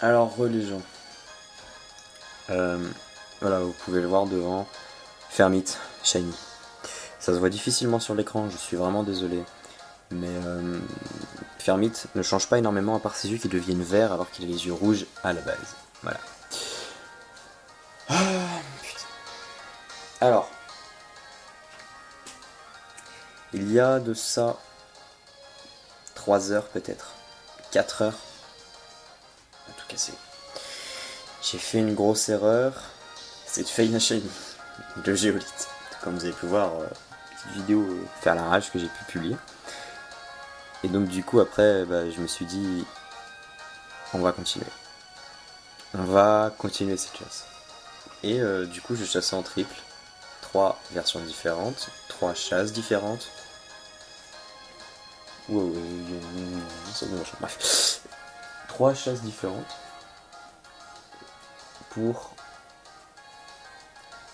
Alors, les gens. Voilà, vous pouvez le voir devant. Fermit, Shiny. Ça se voit difficilement sur l'écran, je suis vraiment désolé. Mais Fermit ne change pas énormément à part ses yeux qui deviennent verts alors qu'il a les yeux rouges à la base. Voilà. Putain. Alors, il y a de ça 3 heures peut-être, 4 heures, à tout casser. J'ai fait une grosse erreur, c'est de fail Shiny, de géolite. Comme vous avez pu voir, petite vidéo faire la rage que j'ai pu publier. Et donc du coup après, je me suis dit, on va continuer. On va continuer cette chasse. Et du coup je chassais en triple. 3 versions différentes, 3 chasses différentes. Wow, bref. 3 chasses différentes pour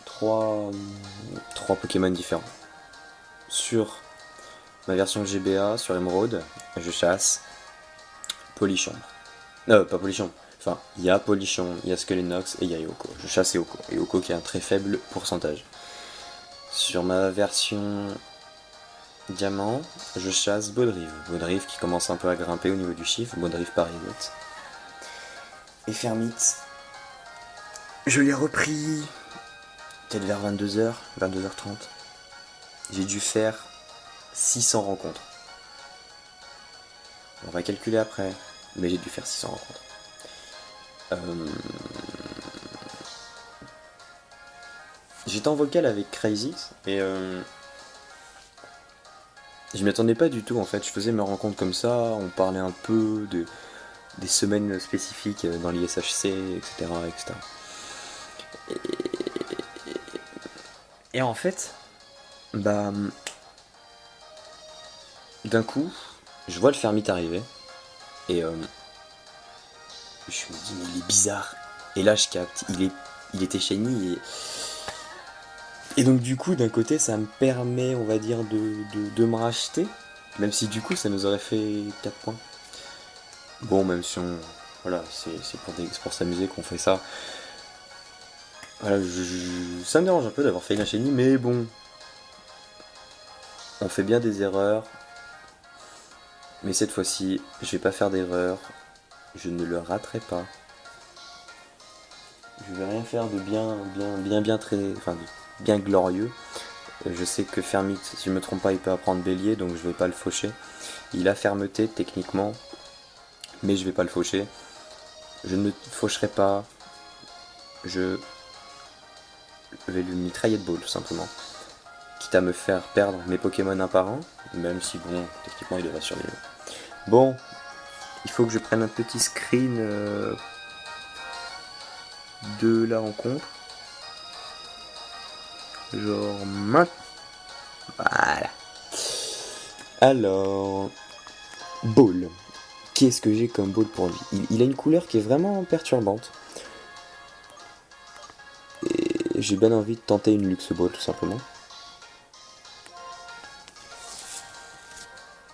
3 Pokémon différents. Sur ma version GBA, sur Emerald, je chasse Polichon. Pas Polichon. Enfin, il y a Polichon, il y a Skelenox et il y a Yoko. Je chasse Yoko. Yoko qui a un très faible pourcentage. Sur ma version Diamant, je chasse Baudrive. Baudrive qui commence un peu à grimper au niveau du chiffre. Baudrive par Rigot. Et Fermit, je l'ai repris peut-être vers 22h, 22h30. J'ai dû faire 600 rencontres. On va calculer après, mais j'ai dû faire 600 rencontres. J'étais en vocal avec Crazy et je m'y attendais pas du tout en fait. Je faisais mes rencontres comme ça, on parlait un peu des semaines spécifiques dans l'ISHC, etc. etc. Et en fait, d'un coup, je vois le Fermite arriver et je me dis mais il est bizarre. Et là je capte, il était shiny et donc du coup d'un côté ça me permet on va dire de me racheter. Même si du coup ça nous aurait fait 4 points. Bon même si on. Voilà, c'est pour s'amuser qu'on fait ça. Voilà, ça me dérange un peu d'avoir fait une shiny, mais bon. On fait bien des erreurs. Mais cette fois-ci, je vais pas faire d'erreur. Je ne le raterai pas. Je vais rien faire de bien très. Enfin, de bien glorieux. Je sais que Fermit, si je me trompe pas, il peut apprendre bélier, donc je vais pas le faucher. Il a fermeté techniquement, mais je vais pas le faucher. Je ne faucherai pas. Je vais lui mitrailler de ball tout simplement. Quitte à me faire perdre mes Pokémon un par un, même si bon, techniquement il devrait survivre. Bon, il faut que je prenne un petit screen de la rencontre. Genre maintenant. Voilà. Alors, ball. Qu'est-ce que j'ai comme ball pour lui il a une couleur qui est vraiment perturbante. Et j'ai bien envie de tenter une luxe ball tout simplement.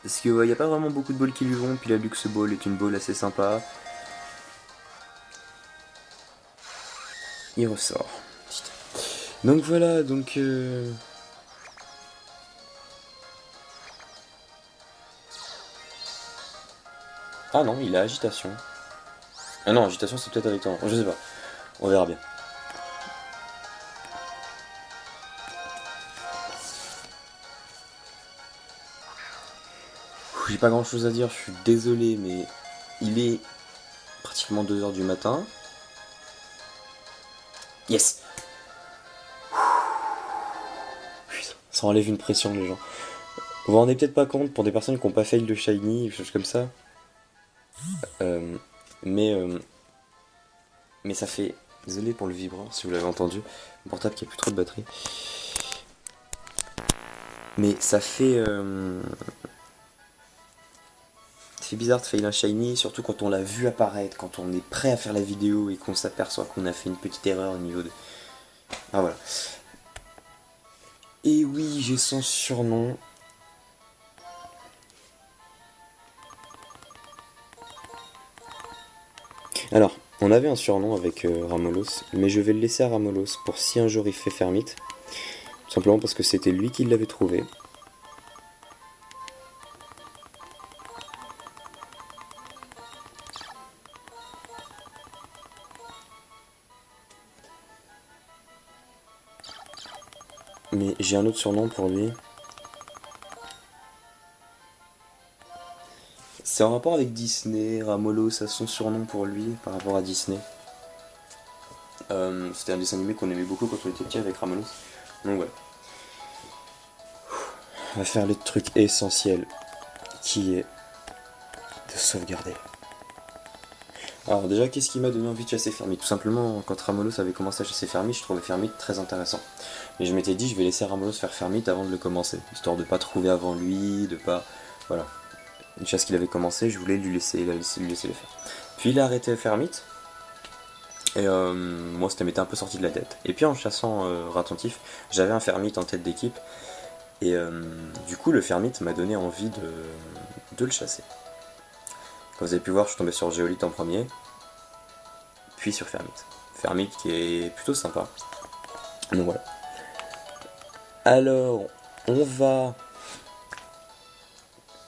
Parce qu'il n'y a pas vraiment beaucoup de balls qui lui vont, puis la luxe ball est une ball assez sympa. Il ressort. Donc voilà, donc ah non, il a agitation. Ah non, agitation c'est peut-être avec toi. Je sais pas. On verra bien. J'ai pas grand chose à dire, je suis désolé, mais il est pratiquement 2h du matin. Yes. Putain, ça enlève une pression les gens. Vous vous rendez peut-être pas compte pour des personnes qui n'ont pas fail de shiny, ou choses comme ça. Euh, mais, euh, mais ça fait. Désolé pour le vibreur si vous l'avez entendu. Mon portable qui a plus trop de batterie. Mais ça fait. C'est bizarre de fail un shiny, surtout quand on l'a vu apparaître, quand on est prêt à faire la vidéo et qu'on s'aperçoit qu'on a fait une petite erreur au niveau de. Ah voilà. Et oui, j'ai son surnom. Alors, on avait un surnom avec Ramolos, mais je vais le laisser à Ramolos pour si un jour il fait Fermite. Tout simplement parce que c'était lui qui l'avait trouvé. Mais j'ai un autre surnom pour lui. C'est en rapport avec Disney, Ramolos a son surnom pour lui par rapport à Disney. C'était un dessin animé qu'on aimait beaucoup quand on était petit avec Ramolos. Donc voilà. On va faire le truc essentiel qui est de sauvegarder. Alors déjà, qu'est-ce qui m'a donné envie de chasser Fermite? Tout simplement, quand Ramolos avait commencé à chasser Fermite, je trouvais Fermite très intéressant. Mais je m'étais dit, je vais laisser Ramolos faire Fermite avant de le commencer, histoire de pas trouver avant lui, de pas... Voilà. Une chasse qu'il avait commencé, je voulais lui laisser le faire. Puis il a arrêté Fermite, et moi ça m'était un peu sorti de la tête. Et puis en chassant Ratontif, j'avais un Fermite en tête d'équipe, et du coup le Fermite m'a donné envie de le chasser. Comme vous avez pu voir, je suis tombé sur Géolite en premier, puis sur Fermite. Fermite qui est plutôt sympa. Donc voilà. Alors, on va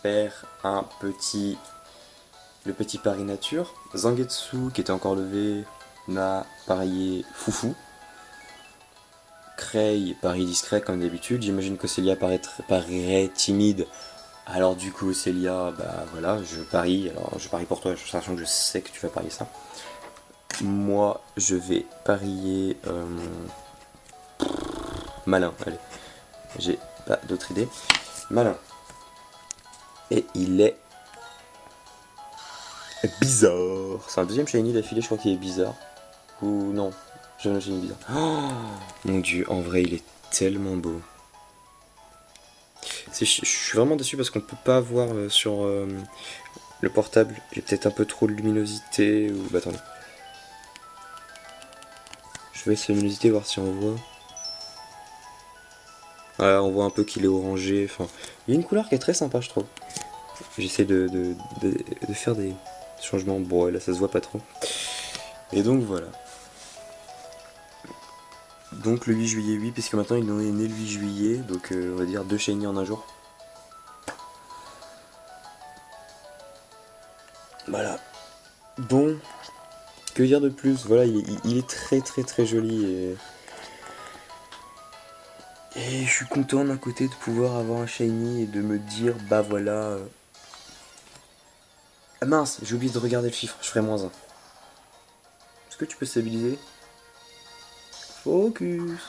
faire le petit pari nature. Zangetsu, qui était encore levé, n'a parié Foufou. Krei, pari discret comme d'habitude. J'imagine que Célia parierait timide. Alors du coup, Célia, bah voilà, je parie. Alors je parie pour toi, sachant que je sais que tu vas parier ça. Moi, je vais parier... Malin, allez. J'ai pas d'autre idée. Malin. Et il est... bizarre. C'est un deuxième shiny d'affilée, je crois qu'il est bizarre. Ou non, j'ai un shiny bizarre. Oh, mon dieu, en vrai, il est tellement beau. Je suis vraiment déçu parce qu'on peut pas voir sur le portable. J'ai peut-être un peu trop de luminosité ou... Bah attendez. Je vais essayer la luminosité, voir si on voit. Voilà, on voit un peu qu'il est orangé. Enfin, il y a une couleur qui est très sympa, je trouve. J'essaie de faire des changements. Bon, là, ça se voit pas trop. Et donc, voilà. Donc, le 8 juillet, oui, puisque maintenant il est né le 8 juillet. Donc, on va dire 2 shiny en un jour. Voilà. Bon, que dire de plus? Voilà, il est très très très joli et je suis content d'un côté de pouvoir avoir un shiny et de me dire, bah voilà. Ah mince, j'ai oublié de regarder le chiffre, je ferai -1. Est-ce que tu peux stabiliser? Focus.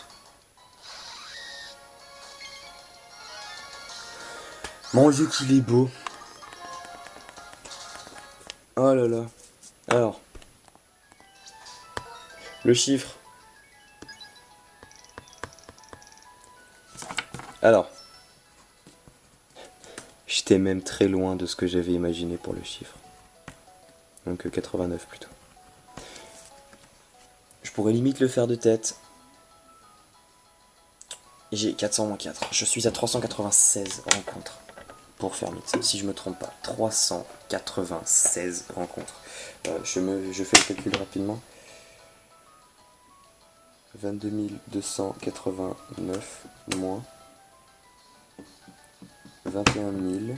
Mon dieu qu'il est beau. Oh là là. Alors, le chiffre. Alors, j'étais même très loin de ce que j'avais imaginé pour le chiffre. Donc 89 plutôt. Je pourrais limite le faire de tête. J'ai 400 moins 4. Je suis à 396 rencontres pour Fermite, si je me trompe pas. 396 rencontres. Je fais le calcul rapidement. 22 289 moins 21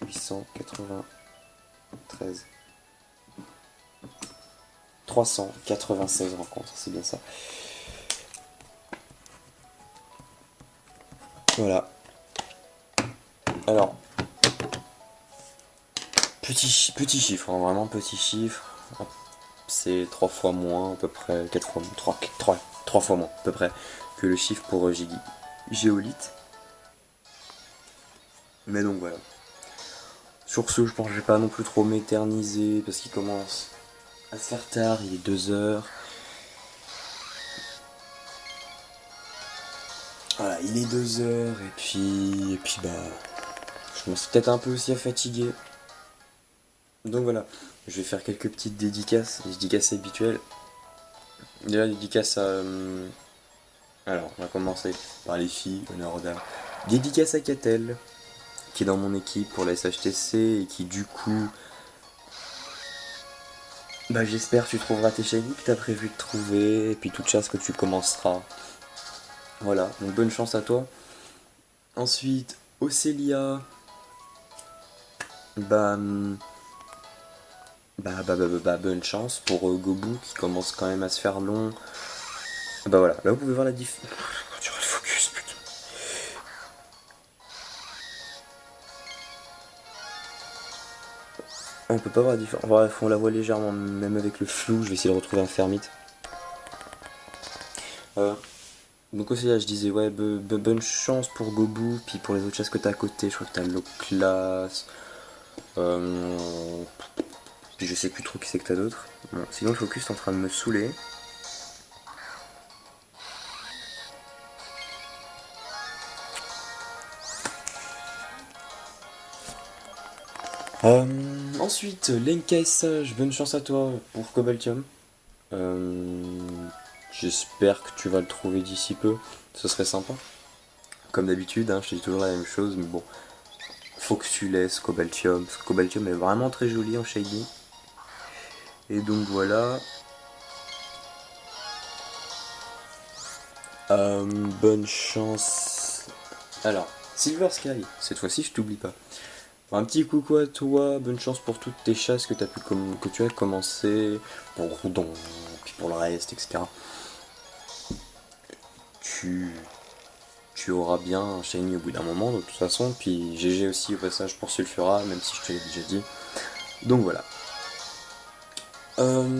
893. 396 rencontres, c'est bien ça. Voilà. Alors, petit chiffre, hein, vraiment petit chiffre. C'est 3 fois moins, à peu près, 4 fois moins, 3 fois moins, à peu près, que le chiffre pour Géolite. Mais donc voilà. Sur ce, je pense que je vais pas non plus trop m'éterniser, parce qu'il commence à se faire tard, il est 2 heures. Voilà, il est 2 heures, et puis bah, je me suis peut-être un peu aussi fatigué. Donc voilà, je vais faire quelques petites dédicaces, les dédicaces habituelles. Déjà, dédicace à... alors, on va commencer par les filles, honneur aux dames. Dédicace à Catel, qui est dans mon équipe pour la SHTC, et qui du coup Bah j'espère que tu trouveras tes shiny que t'as prévu de trouver, et puis toute chasse que tu commenceras. Voilà, donc bonne chance à toi. Ensuite, Océlia. Bah, bonne chance pour Gobu qui commence quand même à se faire long. Bah voilà, là vous pouvez voir la diff. Tu focus, putain. On peut pas voir la différence. Bref, on la voit légèrement, même avec le flou. Je vais essayer de retrouver un fermite. Donc aussi là je disais ouais bonne chance pour Gobu, puis pour les autres chasses que t'as à côté, je crois que t'as low class. Puis je sais plus trop qui c'est que t'as d'autres. Bon, sinon le focus est en train de me saouler. Ensuite, l'NKSH, bonne chance à toi pour Cobaltium. J'espère que tu vas le trouver d'ici peu, ce serait sympa. Comme d'habitude, hein, je te dis toujours la même chose, mais bon, faut que tu laisses Cobaltium, parce que Cobaltium est vraiment très joli en shiny. Et donc voilà. Bonne chance. Alors, Silver Sky, cette fois-ci je t'oublie pas. Un petit coucou à toi, bonne chance pour toutes tes chasses que, que tu as commencé, pour Roudon, puis pour le reste, etc. Tu, tu auras bien un shiny au bout d'un moment de toute façon, puis GG aussi au passage pour Sulfura, même si je te l'ai déjà dit. Donc voilà.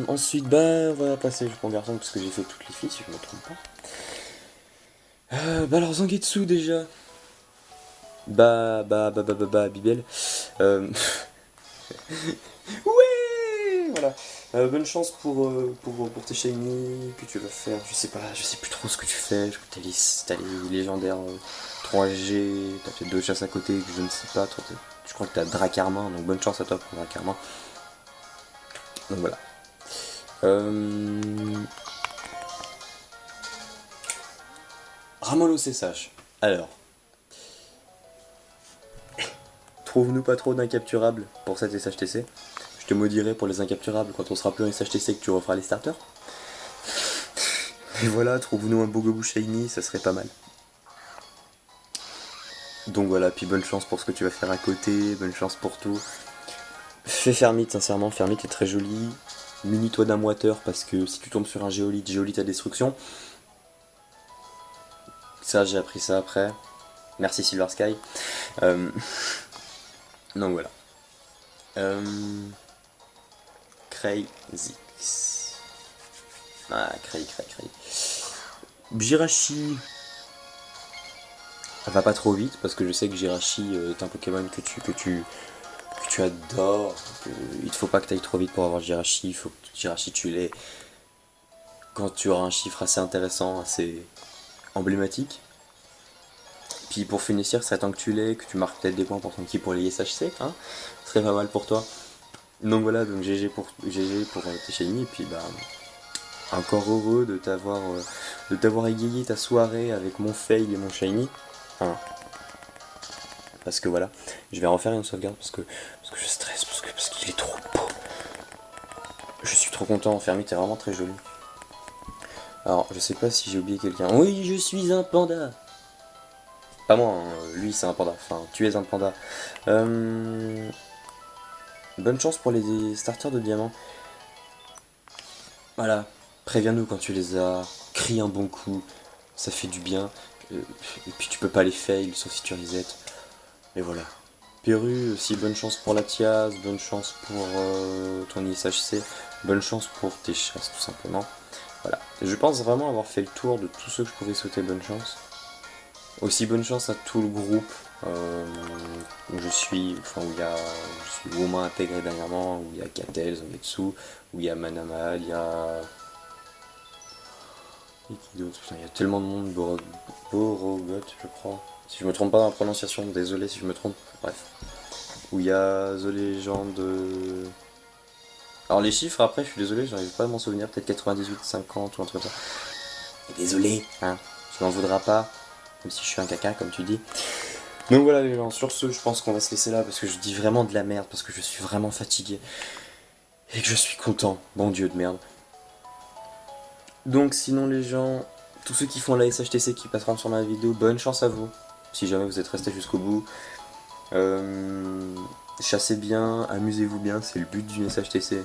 Ensuite, bah, on va passer pour garçon parce que j'ai fait toutes les filles si je me trompe pas. Bah alors Zangetsu déjà. Bibel. Euh... ouais, voilà. Bonne chance pour tes shiny que tu vas faire. Je sais pas, je sais plus trop ce que tu fais. Je crois que t'as les légendaires 3G, t'as peut-être deux chasses à côté que je ne sais pas. Toi, je crois que t'as Dracarmin, donc bonne chance à toi pour Dracarmin. Donc voilà. Ramolo CSH. Alors, trouve-nous pas trop d'incapturables pour cette SHTC. Je te maudirai pour les incapturables quand on sera plus en SHTC que tu referas les starters. Et voilà, trouve-nous un Bogobu Shiny, ça serait pas mal. Donc voilà, puis bonne chance pour ce que tu vas faire à côté, bonne chance pour tout. Fais Fermite, sincèrement, Fermite est très joli. Munis-toi d'un moiteur parce que si tu tombes sur un géolite, géolite à destruction. Ça, j'ai appris ça après. Merci Silver Sky. Donc voilà. Crazy. Ah, Cray. Jirachi. Va pas trop vite parce que je sais que Jirachi est un Pokémon que tu adores. Il te faut pas que tu ailles trop vite pour avoir Jirachi. Il faut que Jirachi tu l'aies quand tu auras un chiffre assez intéressant, assez emblématique. Puis pour finir, ça serait temps que tu l'aies, que tu marques peut-être des points pour ton équipe pour les SHC, hein. Ce serait pas mal pour toi. Donc voilà, donc GG pour tes shiny, et puis bah encore heureux de t'avoir égayé ta soirée avec mon fail et mon shiny. Enfin, parce que voilà, je vais refaire une sauvegarde parce que je stresse, parce qu'il est trop beau. Je suis trop content, Fermite est vraiment très joli. Alors, je sais pas si j'ai oublié quelqu'un. Oui, je suis un panda. Pas moi, hein, lui c'est un panda. Enfin, tu es un panda. Bonne chance pour les starters de diamants. Voilà, préviens-nous quand tu les as. Crie un bon coup, ça fait du bien. Et puis tu peux pas les fail, sauf si tu reset. Et voilà. Perru, aussi bonne chance pour la Tiaz, bonne chance pour ton ISHC, bonne chance pour tes chasses tout simplement. Voilà. Je pense vraiment avoir fait le tour de tous ceux que je pouvais souhaiter bonne chance. Aussi bonne chance à tout le groupe où je suis, enfin où je suis au moins intégré dernièrement, où il y a Katel, Zangetsu, où il y a Manama, il y a... Et qui d'autre? Putain, il y a tellement de monde, Borogot, je crois. Si je me trompe pas dans la prononciation, désolé si je me trompe, bref. Où il y a The Legend. Alors les chiffres après, je suis désolé, j'arrive pas à m'en souvenir, peut-être 98, 50 ou un truc comme ça. Et désolé, hein, tu m'en voudras pas, même si je suis un caca comme tu dis. Donc voilà les gens, sur ce, je pense qu'on va se laisser là parce que je dis vraiment de la merde, parce que je suis vraiment fatigué. et que je suis content. Bon Dieu de merde. Donc sinon les gens, tous ceux qui font la SHTC qui passeront sur ma vidéo, bonne chance à vous. Si jamais vous êtes resté jusqu'au bout. Chassez bien, amusez-vous bien, c'est le but d'une SHTC.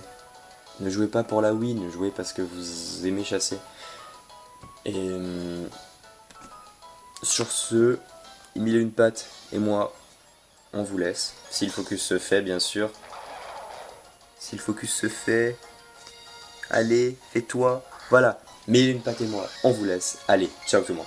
Ne jouez pas pour la win, jouez parce que vous aimez chasser. Et sur ce, Mille et une pattes et moi, on vous laisse. Si le focus se fait, bien sûr. Si le focus se fait, allez, fais-toi. Voilà, Mille et une pattes et moi, on vous laisse. Allez, ciao tout le monde.